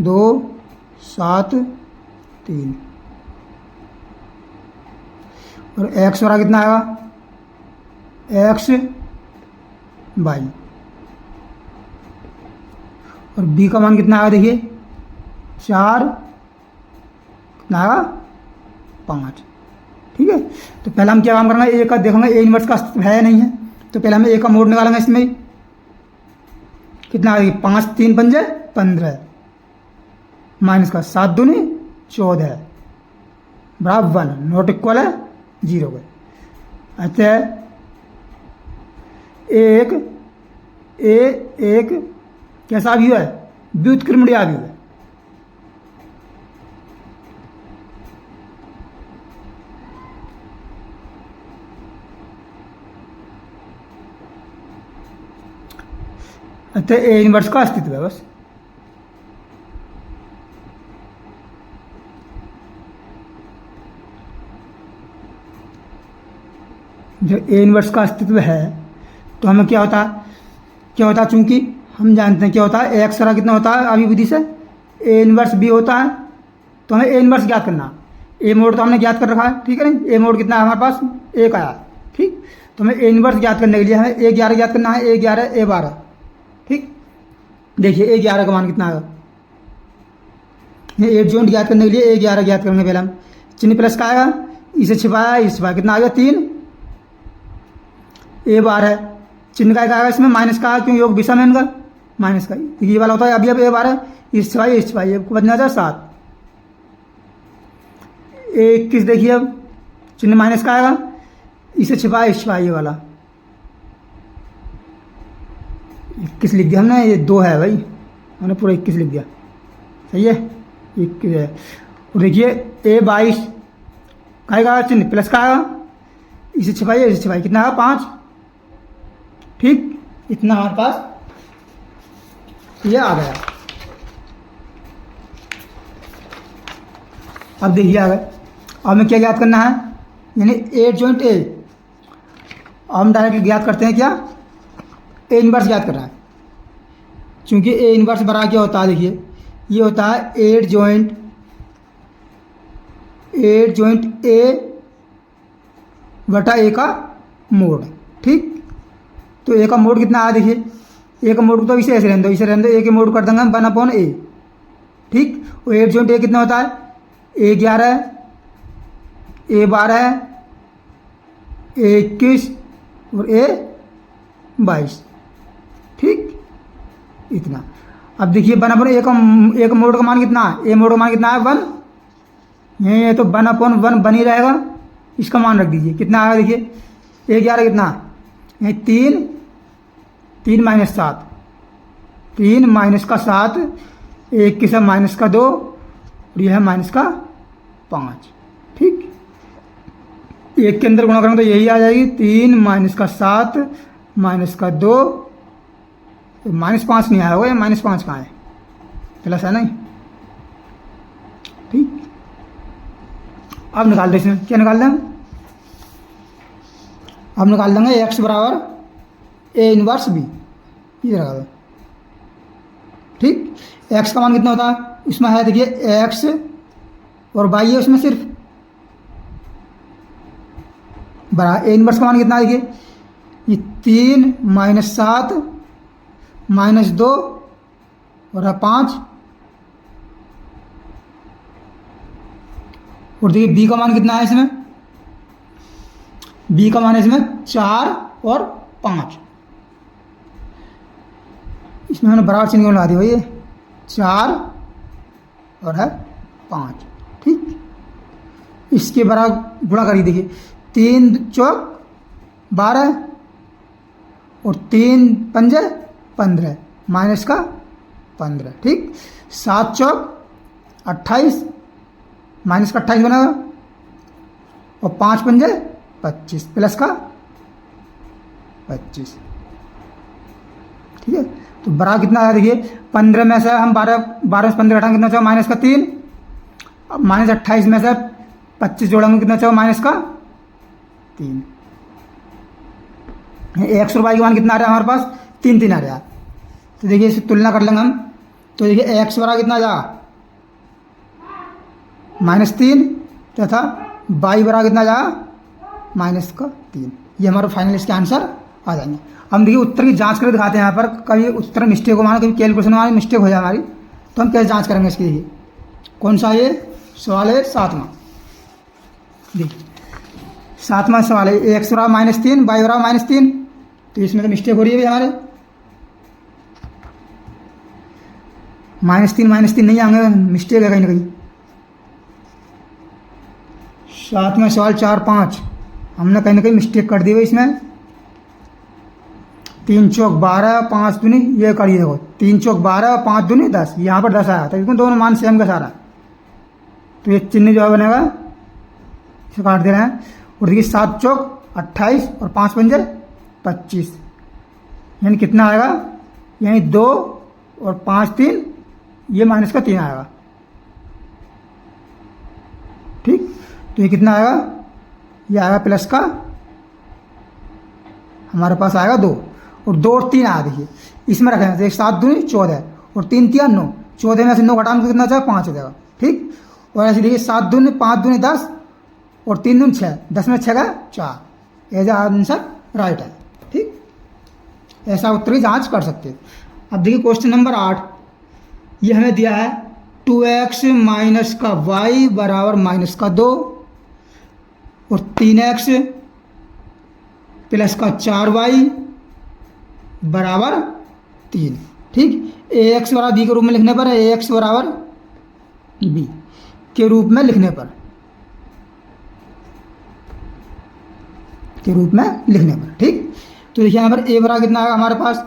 2 7 3। और एक्स वाला कितना आएगा, एक्स बाई। और बी का मान कितना आएगा देखिए, 4 कितना आएगा, 5। ठीक है। तो पहले हम क्या काम करेंगे, ए का देखेंगे ए इनवर्स का अस्तित्व है या नहीं है। तो पहले हमें ए का मोड निकालेंगे। इसमें कितना आ गया, 5 3 पंजे 15 माइनस का 7 दूनी 14 बराबर 1, नॉट इक्वल है 0 के। अच्छा एक कैसा भी है, व्युत्क्रमणीय भी है। अच्छा ए इनवर्स का अस्तित्व है बस। जो ए इनवर्स का अस्तित्व है तो हमें क्या होता है, चूंकि हम जानते हैं क्या होता है, एक्स कितना होता है अभिविधि से, ए इनवर्स बी होता है। तो हमें ए इनवर्स ज्ञात करना, ए मोड तो हमने ज्ञात कर रखा है, ठीक है नहीं। ए मोड कितना है हमारे पास, 1 आया, ठीक। तो हमें ए इनवर्स ज्ञात करने के लिए हमें A11 ज्ञात करना है, A11 A12, ठीक। देखिए A11 का मान कितना आएगा, ये 8 जॉइंट ज्ञात करने के लिए A11 ज्ञात करेंगे। पहले हम चिन्ह प्लस का आएगा, इसे छिपाया, इसे छिपाया, कितना आ गया 3। A12 चिन्ह का आएगा, इसमें माइनस का, क्यों योग विषम है इनका, माइनस का ये वाला होता है। अभी अब A12 इस छिपाई को बदलना था 7। A21 देखिए, अब चिन्ह माइनस का आएगा, इसे छिपाया, इस छिपाया, ये वाला 21 लिख दिया हमने, ये 2 है भाई, हमने पूरा 21 लिख दिया, सही है 21 है। और देखिए A22 का आएगा, चिन्ह प्लस का आएगा, इसे छिपाइए, इसे छिपाइए, कितना आएगा 5, ठीक। इतना हमारे पास ये आ गया। अब देखिए आ गया, अब हमें क्या ज्ञात करना है, यानी 8 जॉइंट ए। हम डायरेक्टली ज्ञात करते हैं क्या, ए इनवर्स ज्ञात करना है, क्योंकि ए इनवर्स बराबर क्या होता है, देखिए ये होता है 8 जॉइंट ए बटा ए का मोड, ठीक। तो ए का मोड कितना आया, देखिए ए का मोड तो इसे ऐसे रहने दो, ए के मोड कर देंगे हम 1/a, ठीक। और 8 जॉइंट ए कितना होता है, A11 A12 A21 और A22, ठीक। इतना। अब देखिए 1/a का मोड का मान कितना है, ए मोड का मान कितना है 1, ये तो 1/1 बन ही रहेगा, इसका मान रख दीजिए, कितना आएगा देखिए A11 कितना, ये 3 माइनस 7, 3 माइनस का 7, 21 माइनस का 2 और यह है माइनस का 5, ठीक। एक के अंदर गुणा करेंगे तो यही आ जाएगी, 3 माइनस का 7 माइनस का 2, -5 नहीं आया होगा, ये -5 कहाँ है, प्लस है नहीं, ठीक। अब निकाल दें, इसमें क्या निकाल दें, अब निकाल देंगे एक्स बराबर ए इनवर्स बी, ये लगा दो, ठीक। एक्स का मान कितना होता है, इसमें है देखिए एक्स और वाई है, उसमें सिर्फ बराबर ए इनवर्स का मान कितना है, देखिए ये 3 माइनस 7 माइनस 2 और 5, और देखिए बी का मान कितना है, इसमें बी का मान है इसमें 4 और 5, इसमें मैंने बराबर चिन्ह लगा दिया, ये 4 और है 5, ठीक। इसके बराबर गुणा करिए, देखिए 3 चौक 12 और 3 पंजे 15 माइनस का 15, ठीक। 7 चौक 28 माइनस का 28 बनेगा, और 5 पंजे 25 प्लस का 25, ठीक है। तो बराबर कितना आया, देखिए 15 में से हम 12 से 15 घटाएंगे, कितना चाहिए माइनस का 3, अब -28 में से 25 जोड़ेंगे, कितना चाहिए माइनस का 3, एक्स और वाई का मान कितना आ रहा है हमारे पास, 3 आ रहा है। तो देखिए इसे तुलना कर लेंगे हम। तो देखिए एक्स बराबर कितना आ जाएगा, -3 तथा वाई बराबर कितना आ जाएगा, -3। ये हमारा फाइनल इसके आंसर आ जाएंगे। हम देखिए उत्तर की जांच करके दिखाते हैं। यहाँ पर कभी उत्तर मिस्टेक हो, माना कभी कैलकुलेशन में हमारी मिस्टेक हो जाए हमारी, तो हम कैसे जांच करेंगे इसकी। देखिए कौन सा ये सवाल है, 7वां। देखिए 7वां सवाल है, एक्स बराबर -3 वाई बराबर -3। तो इसमें तो मिस्टेक हो रही है भाई हमारे, -3 नहीं आएंगे, मिस्टेक है कहीं ना कहीं। 7वां सवाल 4, 5 हमने कहीं ना कहीं मिस्टेक कर दी है इसमें। 3 चौक 12, 5 दूनी, ये करिए देखो 3 चौक 12, 5 दूनी 10, यहाँ पर 10 आया था क्योंकि दोनों मान सेम का सारा। तो ये चिन्ह जो है बनेगा, इसे काट दे रहे हैं। और देखिए 7 चौक 28 और 5 पंजे 25, यानी कितना आएगा, यानी 2 और 5 3, ये -3 आएगा। ठीक, तो ये कितना आएगा, ये आएगा प्लस का, हमारे पास आएगा 2 और 2 और 3 आया। देखिए इसमें रखें तो 7 दूनी 14 और 3 3 9, 14 में से 9 घटाने को कितना चाहिए, 5 हो जाएगा। ठीक, और ऐसे देखिए 7 दूनी 5 दूनी 10 और 3 दूनी 6, 10 में 6 का 4, ऐसा आंसर राइट है। ठीक, ऐसा उत्तर की जांच कर सकते हैं। अब देखिए क्वेश्चन नंबर 8, ये हमें दिया है 2x माइनस का y बराबर -2 और 3x प्लस का 4y बराबर 3। ठीक, ax बराबर b के रूप में लिखने पर, ax बराबर b के रूप में लिखने पर, ठीक। तो देखिए यहाँ पर a बराबर कितना आएगा हमारे पास,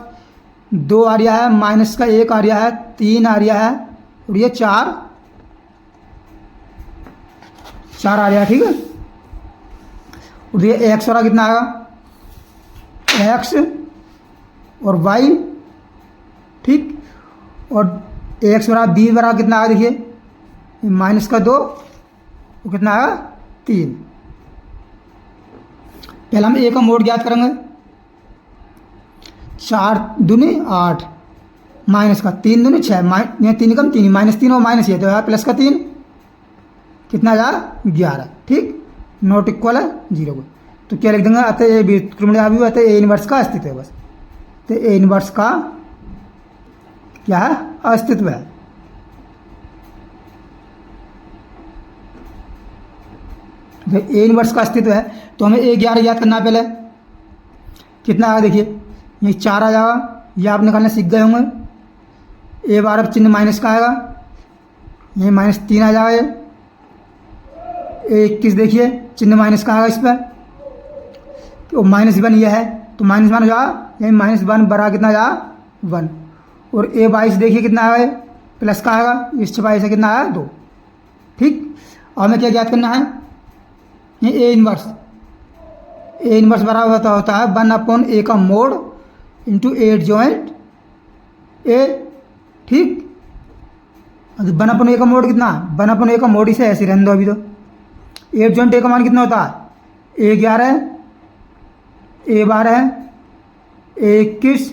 2 आ रहा है, माइनस का 1 आ रहा है, 3 आ रहा है और ये 4 आ रहा है। ठीक है, और ये x बराबर कितना आएगा, x और y। ठीक, और x बराबर b बराबर कितना आएगा, देखिए -2 और कितना आएगा 3। पहले हम a का मोड ज्ञात करेंगे, 4 दूनी 8 माइनस का 3 दूनी 6, ये 3 कम 3, -3 और माइनस ये तो है प्लस का 3, कितना आ 11। ठीक, नॉट इक्वल है 0 को, तो क्या लिख देंगे, अतः ए भी अतः ए इनवर्स का अस्तित्व है। बस तो ए इनवर्स का क्या है, अस्तित्व है। तो ए इनवर्स का अस्तित्व है, तो हमें ए 11 याद करना है। पहले कितना आएगा, देखिए ये 4 आ जाएगा, ये आप निकालना सीख गए होंगे। ए बार अब चिन्ह माइनस का आएगा, ये -3 आ जाएगा। ए 21 देखिए चिन्ह माइनस का आएगा इस पर, तो -1 ये है तो -1 हो जाएगा, यही -1 बराबर कितना जाएगा 1। और ए 22 देखिए कितना आएगा, प्लस का आएगा, इस 22 से कितना आया 2। ठीक, और हमें क्या ज्ञात करना है, ये ए इनवर्स बराबर होता है 1/a का मोड इंटू 8 जॉइंट ए। ठीक, 1/a का मोड कितना, 1/a का मोड इसे ऐसे रहने दो अभी। तो 8 जॉइंट ए का मान कितना होता है, ए 11 ए 12 ए 21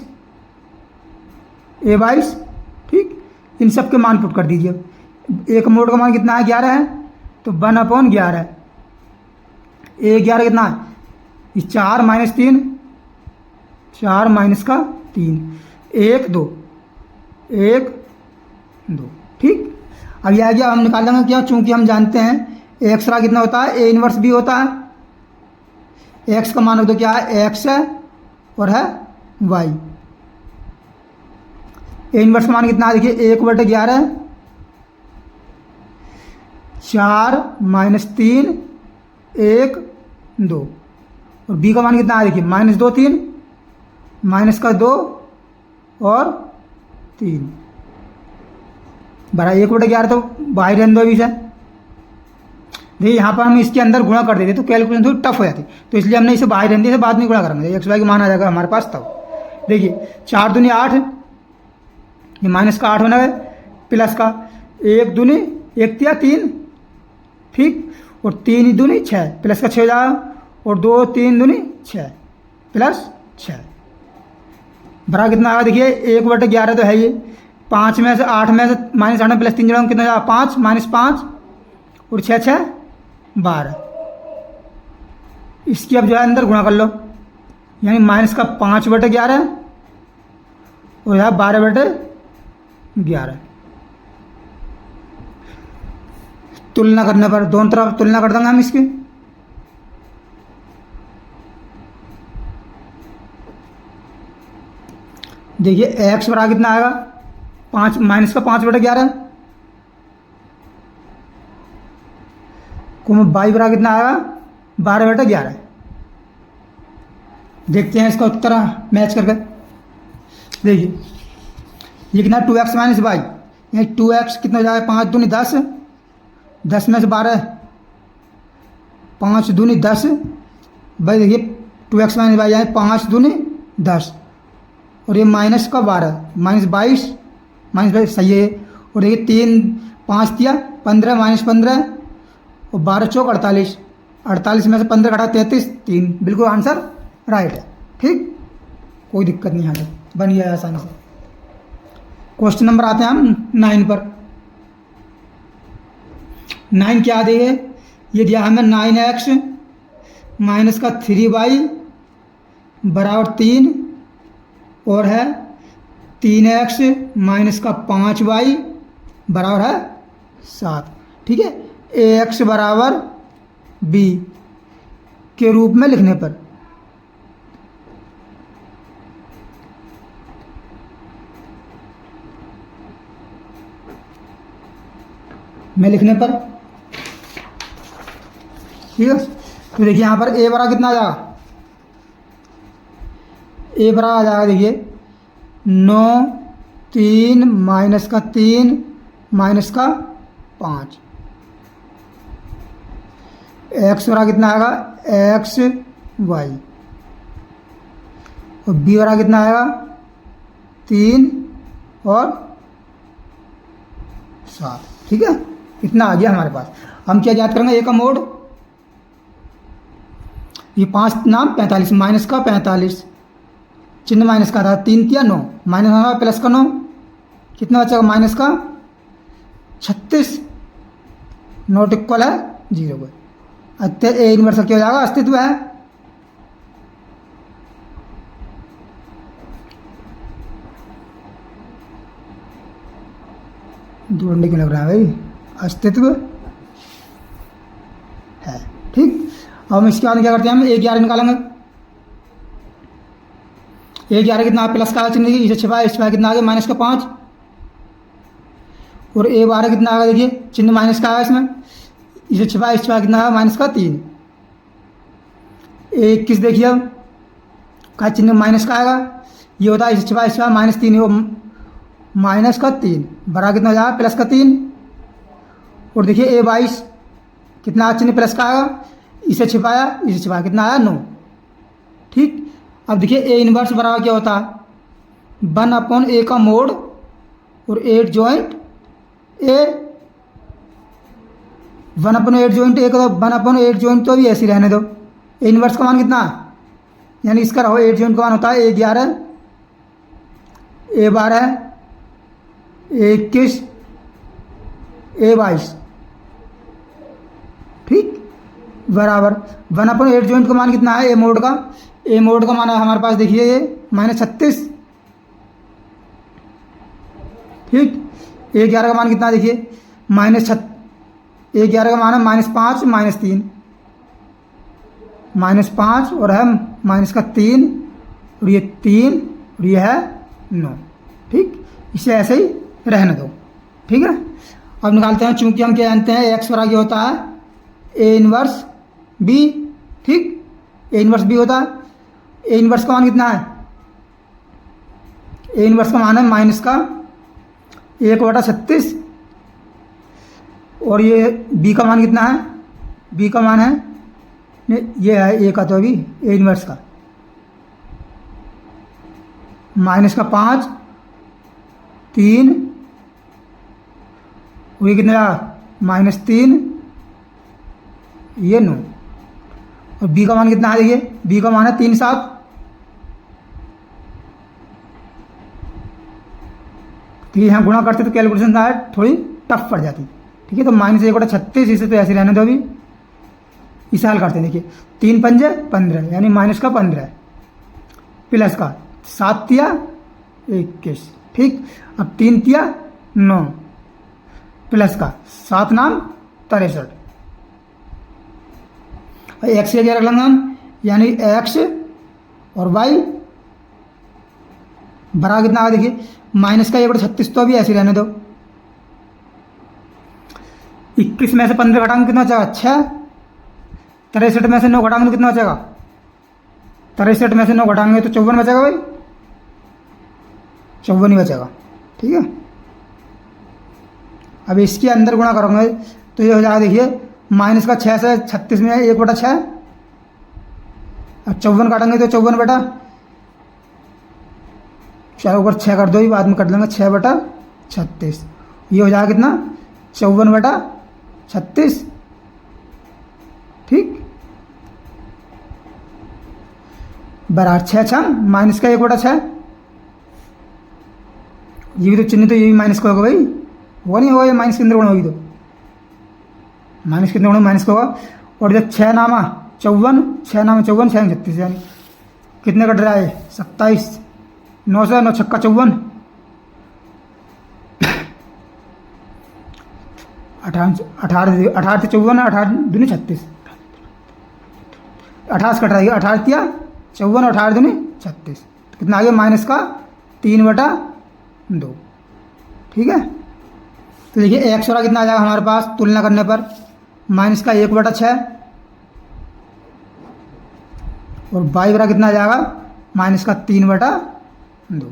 ए 22। ठीक, इन सब के मान पुट कर दीजिए। ए का मोड का मान कितना है, 11 है, तो 1/11 ए 11 कितना है, 4 - 3, 4 माइनस का 3, 1 2 1 2। ठीक, अब यह आ गया, हम निकाल लेंगे क्या, चूंकि हम जानते हैं एक्स का कितना होता है, ए इनवर्स भी होता है। एक्स का मान तो क्या है, एक्स है और है वाई। ए इनवर्स का मान कितना है, देखिए 1/11 4 - 3 1 2। और बी का मान कितना है, देखिए -2 3 -2 और 3 बड़ा 1/11, तो बाहर रहने दो अभी से। देखिए यहाँ पर हम इसके अंदर गुणा कर देते तो कैलकुलेशन थोड़ी टफ हो जाती, तो इसलिए हमने इसे बाहर रहने दिया, बाद में गुणा करेंगे, एक्स वाई का मान आ जाएगा हमारे पास तब। देखिए 4 दूनी 8, ये -8 होना है, प्लस का 1 दूनी 1 या 3। ठीक, और 3 दूनी 6, प्लस का 6 हो जाएगा, और 2 3 दूनी 6 प्लस 6 बराबर कितना आएगा देखिए 1/11 तो है ये, 5 में से 8 में से -8 में +3 जोड़ेंगे कितना जाएगा 5 -5 और 6 6 12। इसकी अब जो है अंदर गुणा कर लो, यानी -5/11 और यहाँ 12/11। तुलना करने पर दोनों तरफ तुलना कर देंगे हम इसकी। देखिए x बराबर कितना आएगा 5 -5/11 को y बराबर कितना आएगा 12/11। देखते हैं इसका उत्तर मैच करके। देखिए ये कितना 2x - y, यानी 2x कितना हो जाएगा 5 दूनी 10, 10 में से 12 5 दूनी 10 भाई। देखिए 2x - y यानी 5 दूनी 10 और ये -12 -22 सही है। और देखिए 3 5 दिया 15 -15 और 12 चौक 48, 48 में से 15 घटा 33 3, बिल्कुल आंसर राइट है। ठीक, कोई दिक्कत नहीं है, बन गया आसानी से। क्वेश्चन नंबर आते हैं हम 9 पर। 9 क्या दिए, ये दिया हमें 9x - 3y बराबर 3 और है 3x - 5y बराबर है 7। ठीक है, ax बराबर b के रूप में लिखने पर ठीक है। तो देखिए यहाँ पर a बराबर कितना आ जाएगा, a बराबर आ जाएगा देखिए 9 3 -3 -5। x बराबर कितना आएगा x y और b बराबर कितना आएगा 3 और 7। ठीक है, इतना आ गया हमारे पास। हम क्या याद करेंगे, a का मोड, ये 5 नाम 45 माइनस का 45 चिन्ह माइनस का था 3 किया 9 -9 प्लस का 9 कितना बचेगा माइनस का 36 नॉट इक्वल है 0 को। अतः ए इनवर्स क्या हो जाएगा, अस्तित्व है। जोड़ने क्यों लग रहा है भाई, अस्तित्व है। ठीक, अब हम इसके बाद क्या करते हैं, हम A11 निकालेंगे। A11 कितना प्लस का चिन्ह, इसे छिपाया, इस छिपाया कितना आ गया माइनस का 5 और A12 कितना आएगा देखिए चिन्ह माइनस का आया इसमें, इसे छिपाया, इस छिपाया कितना आया माइनस का 3। A21 देखिए अब का चिन्ह माइनस का आएगा, ये होता है इसे छिपाया, इस छिपाया -3 वो माइनस का 3 बराबर कितना हो जाएगा प्लस का 3। और देखिए A22 कितना चिन्ह प्लस का आएगा, इसे छिपाया, इसे छिपाया कितना आया 9। ठीक, अब देखिए A इनवर्स बराबर क्या होता है 1/A का मोड और 8 जॉइंट A, 1/8 जॉइंट A का 1/8 जॉइंट तो भी ऐसे रहने दो। A इनवर्स का मान कितना है, यानी इसका रहो 8 जॉइंट का मान होता है A11 A12 A21 A22। ठीक, बराबर 1/8 जॉइंट का मान कितना है ए मोड का, ए मोड का मान है हमारे पास देखिए ये -36। ठीक, A11 का मान कितना है देखिए A11 का मान है -5 -3 -5 और है माइनस का 3 और ये 3 और ये है 9। ठीक, इसे ऐसे ही रहने दो। ठीक है, अब निकालते हैं, चूंकि हम क्या जानते हैं x बराबर होता है A इनवर्स B। ठीक, A इनवर्स B होता है। A इनवर्स का मान कितना है, A इनवर्स का मान है माइनस का 1/36 और ये B का मान कितना है, B का मान है ये है A का, तो अभी A इनवर्स का माइनस का 5 3 और ये कितना -3 ये 9 और B का मान कितना है देखिए, B का मान है 3 7 तो ये यहाँ गुणा करते तो कैलकुलेशन थोड़ी टफ पड़ जाती। ठीक है, तो -1/36 इसे तो ऐसे रहने दो अभी। इसे हल करते हैं, देखिए 3 पंजे 15 यानी माइनस का 15 प्लस का 7 तिया 21। ठीक, अब 3 तिया 9 प्लस का 7 नाम 63 और एक्स के क्या रख लेंगे हम, यानी एक्स और वाई बराबर कितना आगे देखिए -1/36 तो अभी ऐसे रहने दो। 21 में से 15 घटाएंगे कितना बचेगा 6, 63 में से 9 घटाएंगे तो कितना बचेगा 63 में से 9 घटाएंगे तो 54 बचेगा भाई, 54 ही बचेगा। ठीक है, अब इसके अंदर गुणा करोगे तो ये हो जाएगा देखिए -6 से 36 में 1/6 और 54 काटेंगे तो 54 बेटा 4 ऊपर 6 कर दो, ही बाद में कट लेंगे 6/36। ये हो जाएगा कितना 54/36। ठीक, बराबर 6 6 -1/6। ये भी तो चिन्ह तो ये भी माइनस का होगा भाई, वो नहीं होगा ये माइनस के अंदर गुणा होगी तो माइनस के अंदर गुणा माइनस का होगा। और जब 6 नामा 54 6 नामा 54 6 36 यानी कितने कट रहा है 27, 9 से 9 छक्का 54, 18 से 54 18 दूनी 36, 28 कट रहा है 18 तिया 54 और 18 दूनी 36, कितना आ गया माइनस का 3/2। ठीक है, तो देखिए एक्स वाला कितना आ जाएगा हमारे पास तुलना करने पर -1/6 और वाई वाला कितना आ जाएगा -3/2।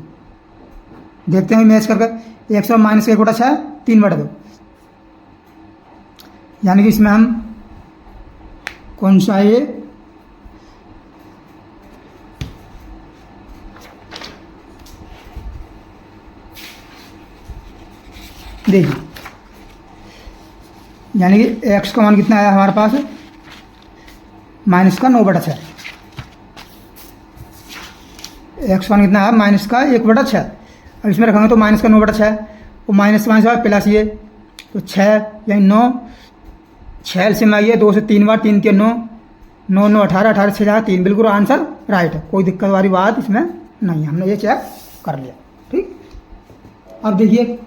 देखते हैं मैच करके एक्स और -1/6 3/2, यानी कि इसमें हम कौन सा ये देखिए, यानी कि एक्स का मान कितना आया हमारे पास -9/6, एक्स मान कितना आया -1/6। अब इसमें रखेंगे तो -9/6 और माइनस प्लस ये तो 6 यानी 9, 6 से में आइए 2 से 3 बार 3 के 9 9 9 18 18 6 जाएगा 3, बिल्कुल आंसर राइट है, कोई दिक्कत वाली बात इसमें नहीं है, हमने ये चेक कर लिया। ठीक, अब देखिए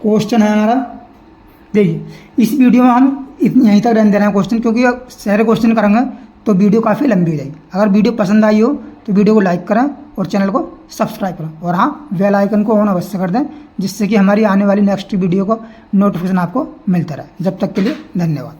क्वेश्चन है हमारा, देखिए इस वीडियो में हम यहीं तक रहने दे रहे हैं क्वेश्चन, क्योंकि सारे क्वेश्चन करेंगे तो वीडियो काफ़ी लंबी हो जाएगी। अगर वीडियो पसंद आई हो तो वीडियो को लाइक करें और चैनल को सब्सक्राइब करें और हाँ बेल आइकन को ऑन अवश्य कर दें, जिससे कि हमारी आने वाली नेक्स्ट वीडियो को नोटिफिकेशन आपको मिलता रहे। जब तक के लिए धन्यवाद।